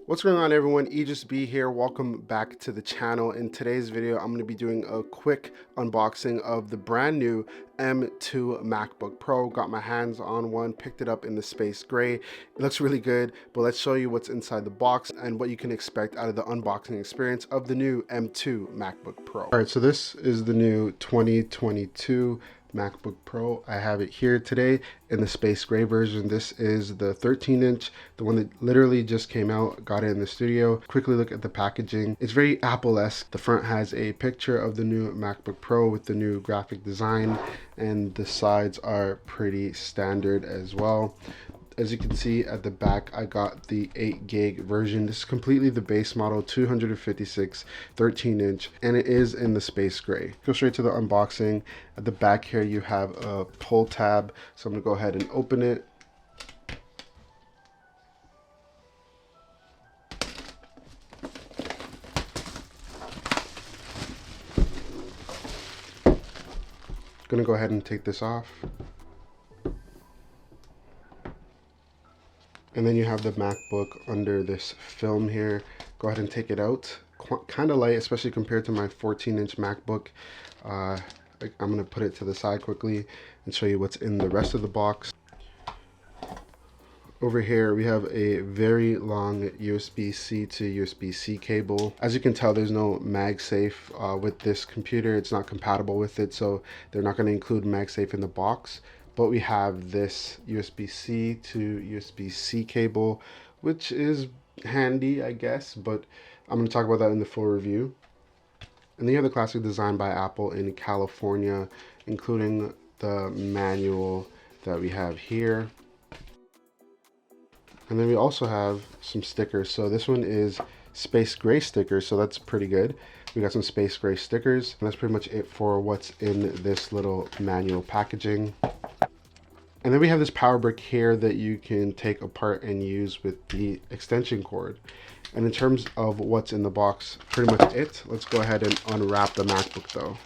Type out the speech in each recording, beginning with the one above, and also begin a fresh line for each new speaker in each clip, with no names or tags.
What's going on, everyone? Aegis B here. Welcome back to the channel. In today's video, I'm going to be doing a quick unboxing of the brand new M2 MacBook Pro. Got my hands on one, picked it up in the space gray. It looks really good, but let's show you what's inside the box and what you can expect out of the unboxing experience of the new M2 MacBook Pro. All right, so this is the new 2022 MacBook Pro. I have it here today in the space gray version. This is the 13-inch, the one that literally just came out. Got it in the studio. Quickly look at the packaging. It's very Apple-esque. The front has a picture of the new MacBook Pro with the new graphic design, and the sides are pretty standard as well. As you can see at the back, I got the 8 gig version. This is completely the base model, 256 13-inch, and it is in the space gray. Go straight to the unboxing. At the back here, you have a pull tab. So I'm gonna go ahead and open it. Gonna go ahead and take this off. And then you have the MacBook under this film here. Go ahead and take it out. Kind of light, especially compared to my 14-inch MacBook. I'm gonna put it to the side quickly and show you what's in the rest of the box. Over here, we have a very long USB-C to USB-C cable. As you can tell, there's no Magsafe with this computer. It's not compatible with it, so they're not gonna include Magsafe in the box. But we have this USB-C to USB-C cable, which is handy, I guess, but I'm going to talk about that in the full review. And then you have the classic design by Apple in California, including the manual that we have here. And then we also have some stickers. So this one is space gray stickers, so that's pretty good. We got some space gray stickers, and that's pretty much it for what's in this little manual packaging. And then we have this power brick here that you can take apart and use with the extension cord. And in terms of what's in the box, pretty much it. Let's go ahead and unwrap the MacBook though.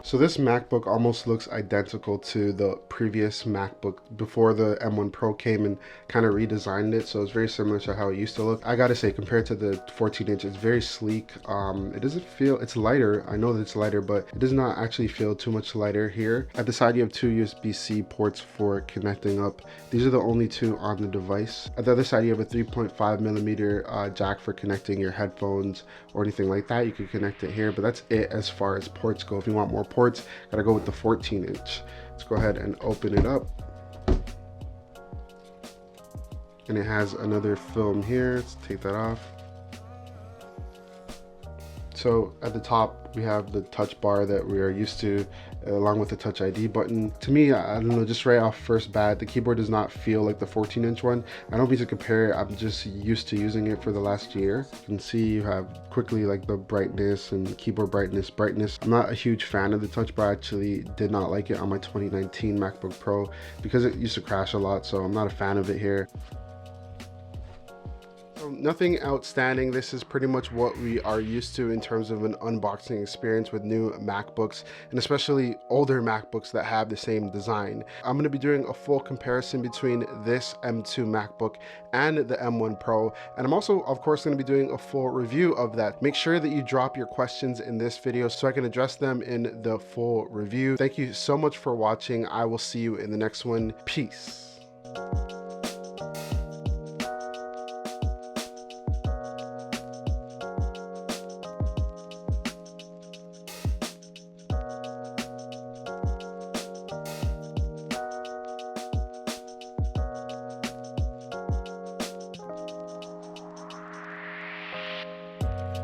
So this MacBook almost looks identical to the previous MacBook before the M1 Pro came and kind of redesigned it. So it's very similar to how it used to look. I gotta say, compared to the 14-inch, it's very sleek. It doesn't feel, it's lighter. I know that it's lighter, but it does not actually feel too much lighter here. At the side, you have 2 USB-C ports for connecting up. These are the only 2 on the device. At the other side, you have a 3.5mm jack for connecting your headphones or anything like that. You can connect it here, but that's it as far as ports go. If you want more ports, gotta go with the 14-inch. Let's go ahead and open it up. And it has another film here. Let's take that off. So at the top, we have the touch bar that we are used to, along with the Touch ID button. To me, I don't know, just right off first bat, the keyboard does not feel like the 14-inch one. I don't mean to compare it, I'm just used to using it for the last year. You can see you have quickly like the brightness and keyboard brightness. I'm not a huge fan of the touch bar. I actually did not like it on my 2019 MacBook Pro because it used to crash a lot, so I'm not a fan of it here. Nothing outstanding. This is pretty much what we are used to in terms of an unboxing experience with new MacBooks, and especially older MacBooks that have the same design. I'm going to be doing a full comparison between this M2 MacBook and the M1 Pro, and I'm also, of course, going to be doing a full review of that. Make sure that you drop your questions in this video so I can address them in the full review. Thank you so much for watching. I will see you in the next one. Peace.